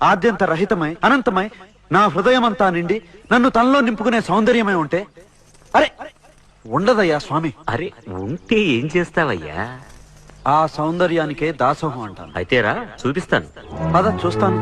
ఆద్యంత రహితమై అనంతమై నా హృదయమంతా నిండి నన్ను తనలో నింపుకునే సౌందర్యమై ఉంటే అరే ఉండదయ్యా స్వామి. అరే ఉంటే ఏం చేస్తావయ్యా? ఆ సౌందర్యానికే దాసోహం అంటాను. అయితేరా చూపిస్తాను. పద చూస్తాను.